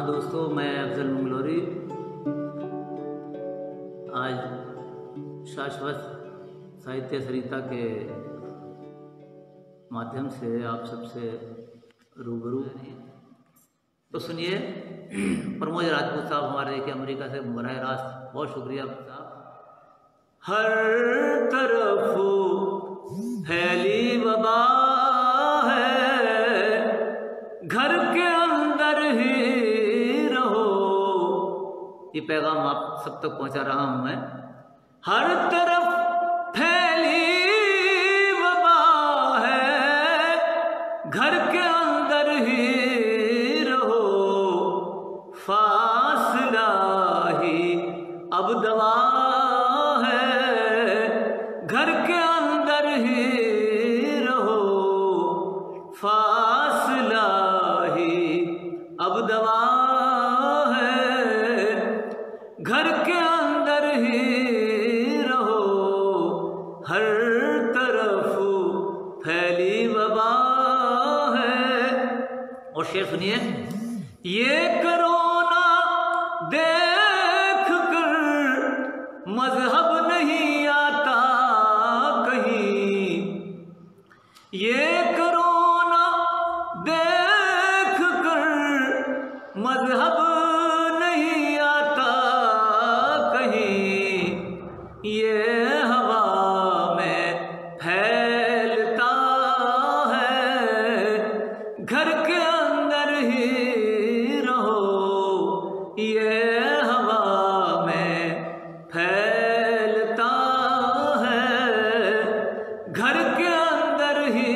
हाँ दोस्तों, मैं अफजल मंगलोरी आज शाश्वत साहित्य सरिता के माध्यम से आप सबसे रूबरू। तो सुनिए, प्रमोद राजपूत साहब हमारे देखिए अमेरिका से बराह रास्त, बहुत शुक्रिया साहब। हर तरफ फैली वबा है, घर के अंदर ही रहो। ये पैगाम आप सब तक पहुंचा रहा हूं मैं। हर तरफ फैली वबा है, घर के अंदर ही रहो। फासला ही अब दवा है, घर के अंदर ही रहो। फासला ही अब दवा है, घर के अंदर ही रहो। हर तरफ फैली वबा है। और शेर सुनिए, ये कोरोना देख कर मजहब नहीं आता कहीं। ये कोरोना देख कर मजहब नहीं आता कहीं। ये हवा में फैलता है, घर के अंदर ही रहो। ये हवा में फैलता है, घर के अंदर ही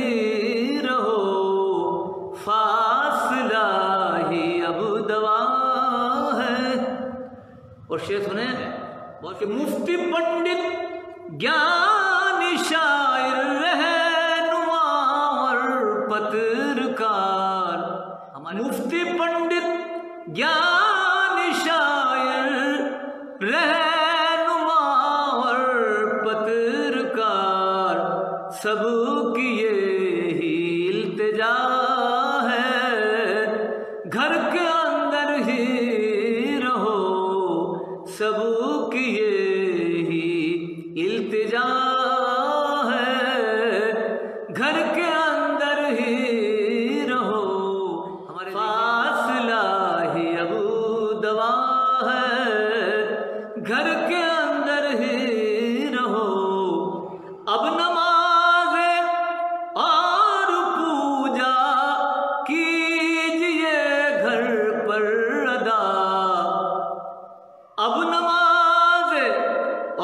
रहो। फासला ही अब दवा है। और शेर सुने, बहुत मुफ्ती पंडित ज्ञानी शायर रहनुमा और पत्रकार। हमारे मुफ्ती पंडित ज्ञानी शायर रहनुमा और पत्रकार, सबकी यही इल्तिजा है, घर के अंदर ही रहो। सबकी यही इल्तिजा है, घर के अंदर ही रहो। हमारे फासला ही अब दवा है, घर के अंदर ही रहो। अब नमाज़े और पूजा कीजिए घर पर अदा। अब नमाज़े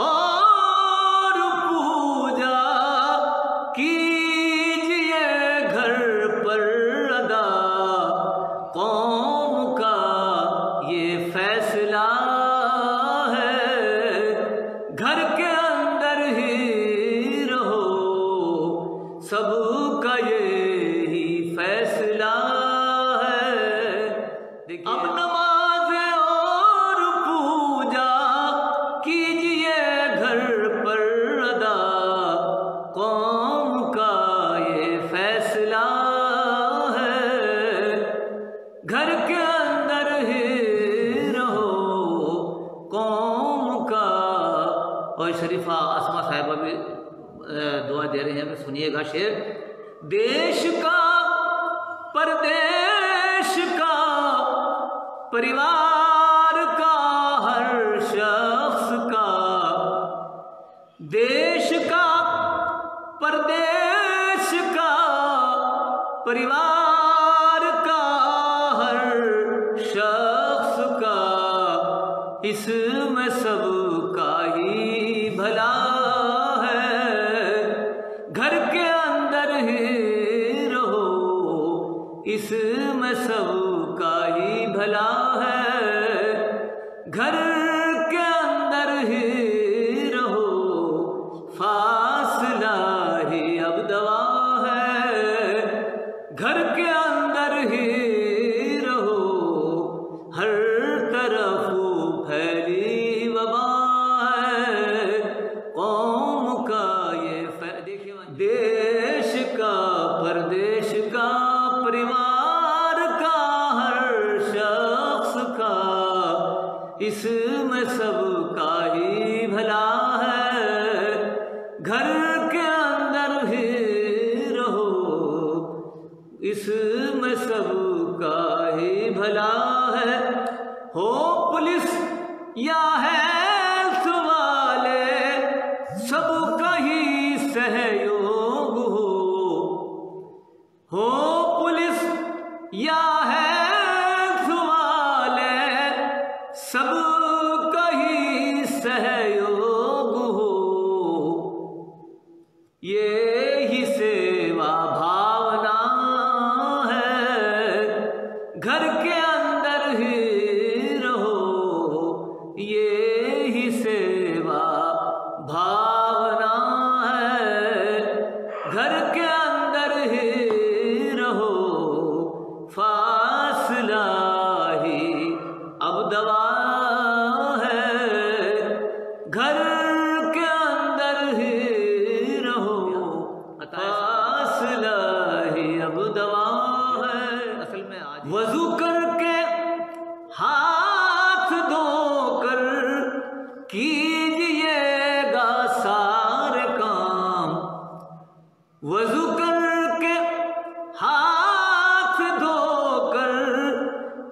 और पूजा कीजिए घर पर अदा। कौम का ये फैसला है, घर के अंदर ही रहो। सबका यही फैसला है। अब नमाज़े और पूजा कीजिए घर पर अदा। कौम का ये फैसला है, घर के अंदर ही रहो। कौम का। और शरीफा आसमा साहिबा भी दुआ दे रही हैं, सुनिएगा शेर। देश का परदेश का परिवार का हर शख्स का। देश का परदेश का परिवार का हर शख्स का। इसमें सबका ही भला है, घर के अंदर ही रहो। इसमें सबका ही भला है, घर के अंदर ही रहो। फासला ही अब दवा है, घर के अंदर ही रहो। हर तरफ फैली वबा है, इसमें सबका ही भला है, घर के अंदर ही रहो, इसमें सबका ही भला है। हो पुलिस या हेल्थ वाले, सबका ही सहयोग हो पुलिस या हेल्थ वाले, सबका ही सहयोग हो। ये ही सेवा भावना है, घर के अंदर ही रहो, ये ही सेवा भावना है, घर के अंदर ही रहो। फासला ही अब दवा है, घर के अंदर ही रहो, फासला ही अब दवा है। असल में आज वजू करके हाथ धोकर कीजिएगा सारे काम, वजू करके हाथ धोकर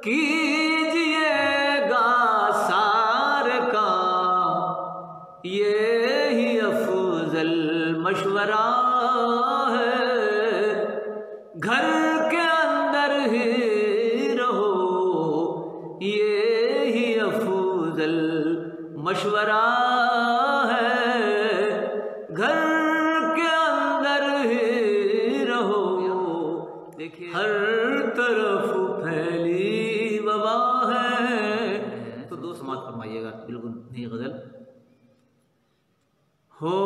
कीजिएगा सारे काम, ये ही अफजल मशवरा है, घर के अंदर ही रहो, ये ही अफजल मशवरा है, घर के अंदर ही रहो। देखिए हर तरफ फैली वबा है। तो दो समाज फरमाइएगा, बिल्कुल नई गजल। हो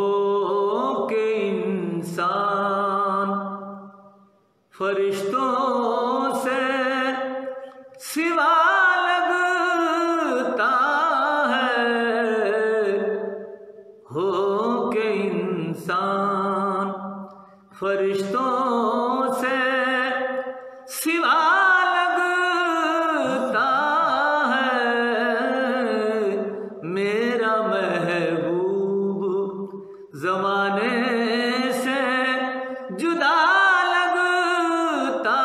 के इंसान फरिश्तों से सिवा लगता है, हो के इंसान फरिश्तों से सिवा लगता है, मेरा महबूब ज़माने से जुदा लगता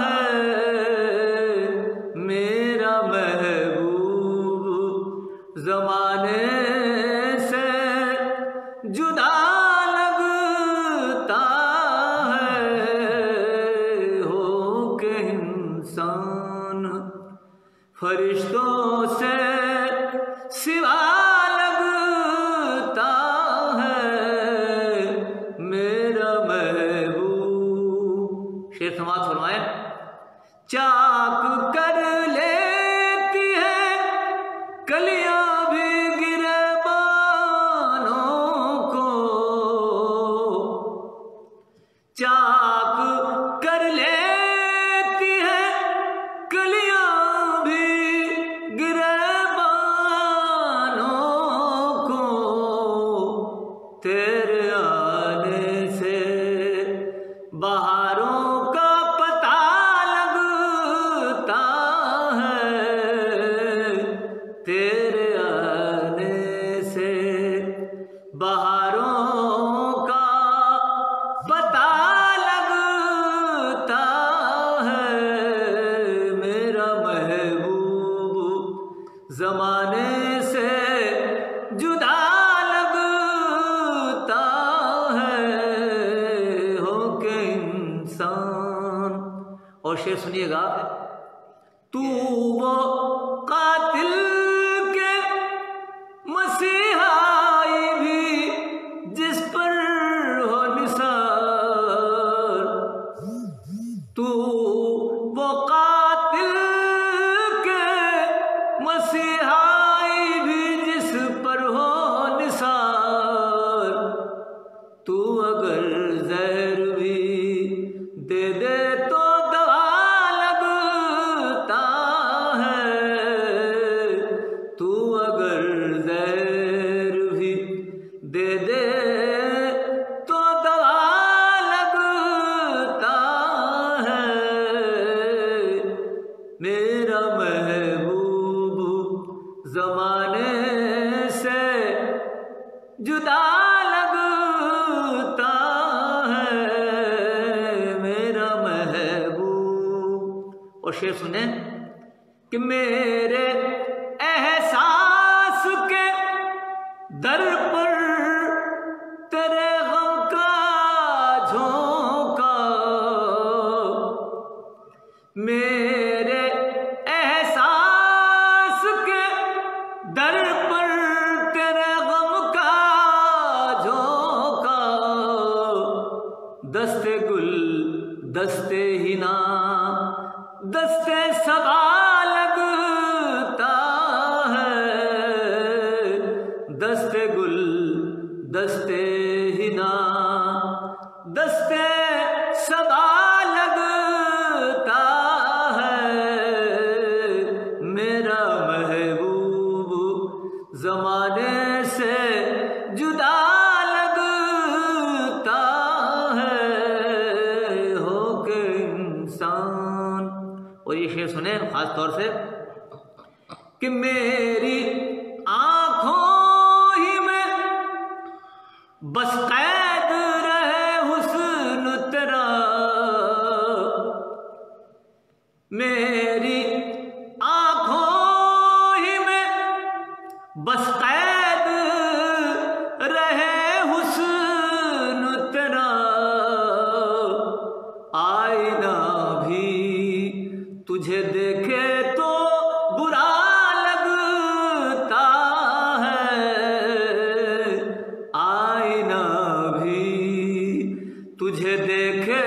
है, मेरा महबूब ज़माने से जुदा लगता है। हो के इंसान फरिश्तों से सिवा लगता है, मेरा महबूब। शेर समाज फरमाए, चाक कर लेती है कलियां भी गिरबानों को, चाक कर लेती है कलियां भी गिरबानों को, तेरे आने से बहारों का पता लगता है, तेरे आने से बहारों का पता लगता है, मेरा महबूब ज़माने से जुदा लगता है। हो के इंसान। और शेर सुनिएगा, तू वो कातिल के मसीहाई भी जिस पर हो निसार, तू वो कातिल के मसीहाई भी जिस पर हो निसार, तू अगर जहर भी दे दे तो दवा लगता जमाने से जुदा लगता है मेरा महबूब। और शेर सुने कि मेरे एहसास के दर पर तेरे गम का झोंका, मेरे एहसास के दर पर तेरे गम का झोंका, दस्ते गुल दस्ते हिना दस्ते सबा लगता है, दस्ते गुल दस्ते हिना दस्ते सबा लगता है मेरा महबूब जमाने से जुदा लगता है होके इंसान। और ये शेर सुने खास तौर से कि मेरी आंखों ही में बस कैद रहे हुस्न तेरा, मेरी आंखों ही में बस कैद रहे हुस्न तेरा, आईना भी तुझे देखे तो बुरा लगता है, आईना भी तुझे देखे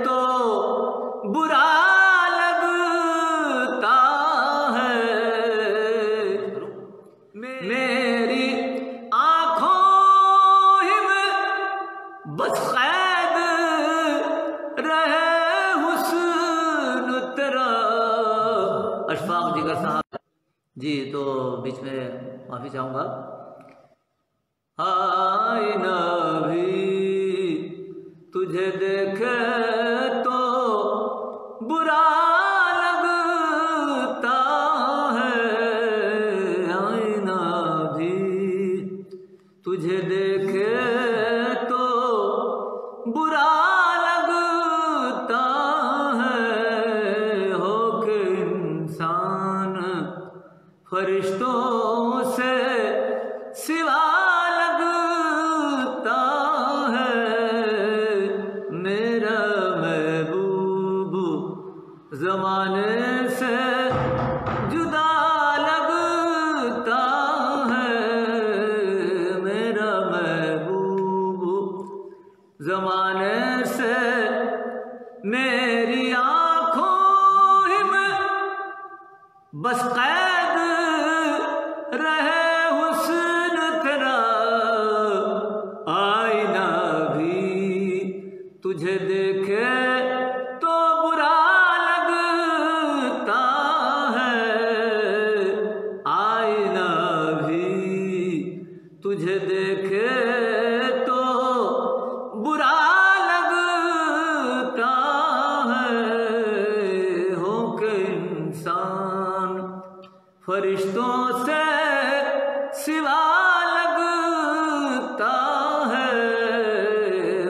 तो बुरा लगता है, मेरी आंखों ही में बस कैद रहे हुस्न तेरा। अशफाक जिगर साहब जी, तो बीच में माफी चाहूंगा। आईना भी तुझे देखे तो बुरा लगता है, आईना भी तुझे देखे तो बुरा लगता है होके इंसान फरिश्तों से सिवा लगता है मेरा महबूब जमाने से जुदा लगता है मेरा महबूब जमाने से, मेरी आंखों ही में बस कैद रहे हुस्न तेरा, आईना भी तुझे देखे तो बुरा लगता है, आईना भी तुझे देखे तो बुरा लगता है होके इंसान फरिश्तों से सिवा लगता है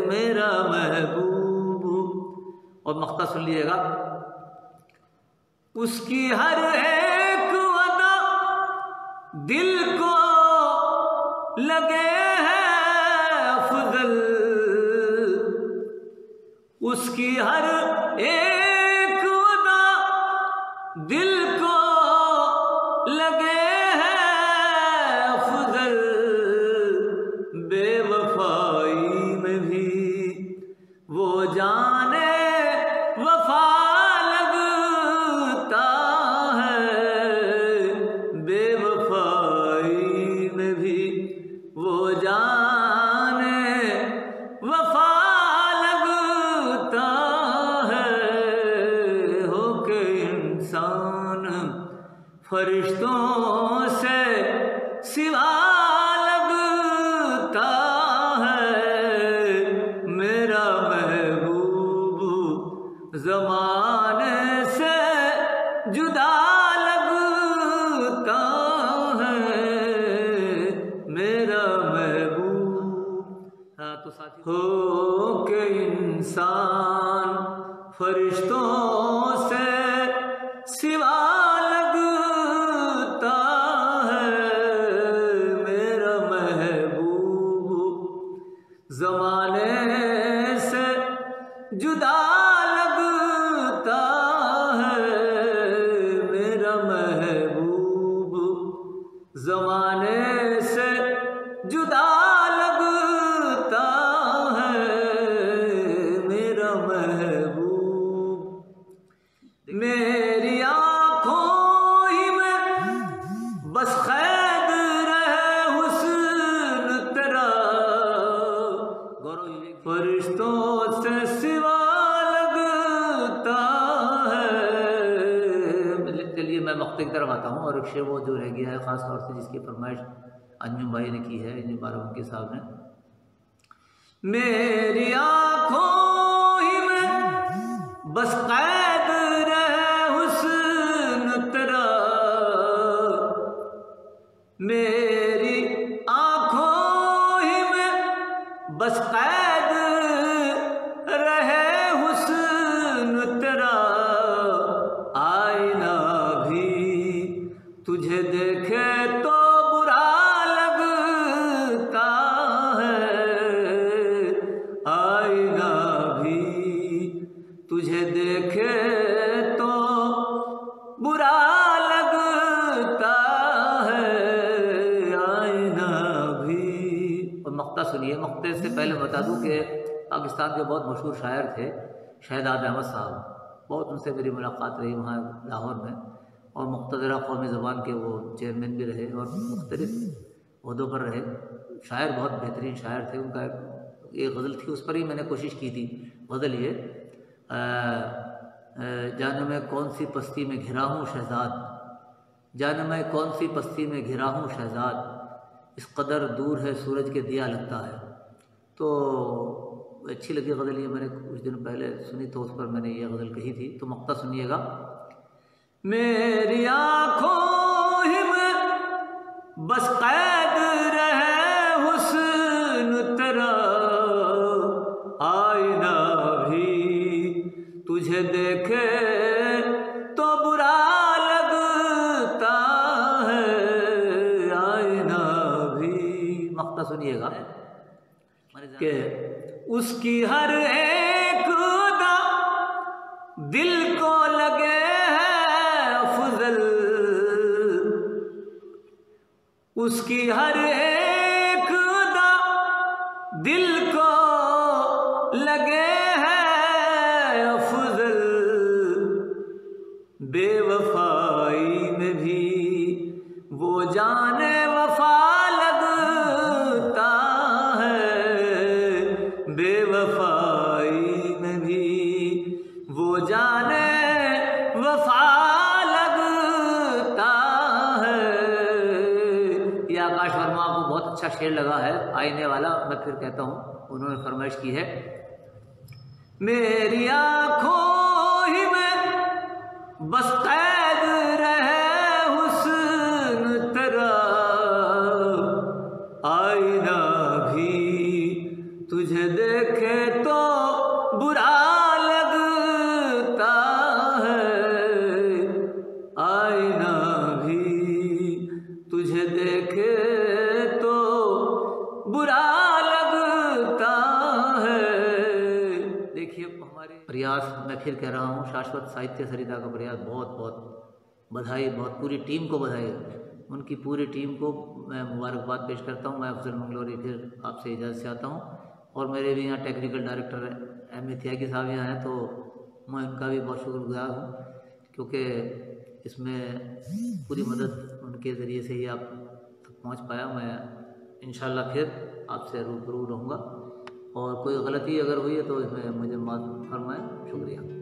मेरा महबूब। और मख्ता सुन लीजिएगा, उसकी हर एक अदा दिल को लगे है अफजल, उसकी हर एक अदा दिल को लगे है अफजल, बेवफाई में भी वो जाने वफा लगता है, बेवफाई में भी वो जाने वफा लगता है होके इंसान फरिश्तों से सिवा लगता है मेरा महबूब जमाने से जुदा लगता हो के इंसान फरिश्तों से सिवा लगता है, मेरा महबूब ज़माने से जुदा लगता है, मेरा महबूब ज़माने से जुदा लगता है, मेरा महबूब। मेरी आँखों ही में बस कैद रहे हुस्न तेरा, फरिश्तों से सिवा लगता है। चलिए मैं मक्ते की तरफ आता हूँ और एक शेर वो जो रह गया है ख़ास तौर से जिसकी फरमाइश अंजुम भाई ने की है, अंजुम बाराबंकी साहब ने। मेरी आँखों ही में बस कैद रहे हुस्न तेरा, मेरी आँखों ही में बस कैद रहे हुस्न तेरा, आईना भी तुझे देखे तो बुरा लगता है, आईना भी तुझे देखे तो बुरा लगता है, आईना भी। और मक्ता सुनिए। मक्ते से पहले बता दूं कि पाकिस्तान के बहुत मशहूर शायर थे शहजाद अहमद साहब, बहुत उनसे मेरी मुलाकात रही वहाँ लाहौर में, और मुख्तदरा कौमी ज़बान के वो चेयरमैन भी रहे और मुख्तलिफ ओहदों पर रहे। शायर बहुत बेहतरीन शायर थे। उनका एक गज़ल थी, उस पर ही मैंने कोशिश की थी। गज़ल ये जाने मैं कौन सी पस्ती में घिरा हूँ शहजाद, जाने मैं कौन सी पस्ती में घिरा हूँ शहजाद, इस कदर दूर है सूरज के दिया लगता है। तो अच्छी लगी गज़ल, ये मैंने कुछ दिन पहले सुनी तो उस पर मैंने ये गज़ल कही थी। तो मक्ता सुनिएगा। मेरी आँखों ही में बस कैद रहे हुस्न तेरा, आईना भी तुझे देखे तो बुरा लगता है, आईना भी। मक्ता सुनिएगा कि उसकी हर एक अदा दिल को लगे है फजल, उसकी हर एक अदा दिल को लगे है फजल, बेवफाई में भी वो जाने वफा लगता है, बेवफाई में भी वो जाने वफा लगता है। ये आकाश वर्मा को बहुत अच्छा शेर लगा है, आईने वाला। मैं फिर कहता हूँ, उन्होंने फरमाइश की है। मेरी आँखों ही में बस कैद रहे हुस्न तेरा, आईना भी तुझे देखे तो बुरा लगता है, आईना भी तुझे देखे तो बुरा लगता है। देखिए हमारे प्रयास, मैं फिर कह रहा हूँ, शाश्वत साहित्य सरिता का प्रयास, बहुत बहुत बधाई, बहुत पूरी टीम को बधाई। उनकी पूरी टीम को मैं मुबारकबाद पेश करता हूँ। मैं अफजल मंगलोरी फिर आपसे इजाज़त से आता हूँ। और मेरे भी यहाँ टेक्निकल डायरेक्टर एम थियागी साहब यहाँ हैं, तो मैं उनका भी बहुत शुक्रगुजार हूँ, क्योंकि इसमें पूरी मदद उनके ज़रिए से ही आप तक पहुँच पाया। मैं इंशाल्लाह फिर आपसे रूबरू रहूँगा, और कोई गलती अगर हुई है तो इसमें मुझे माफ़ फरमाएं। शुक्रिया।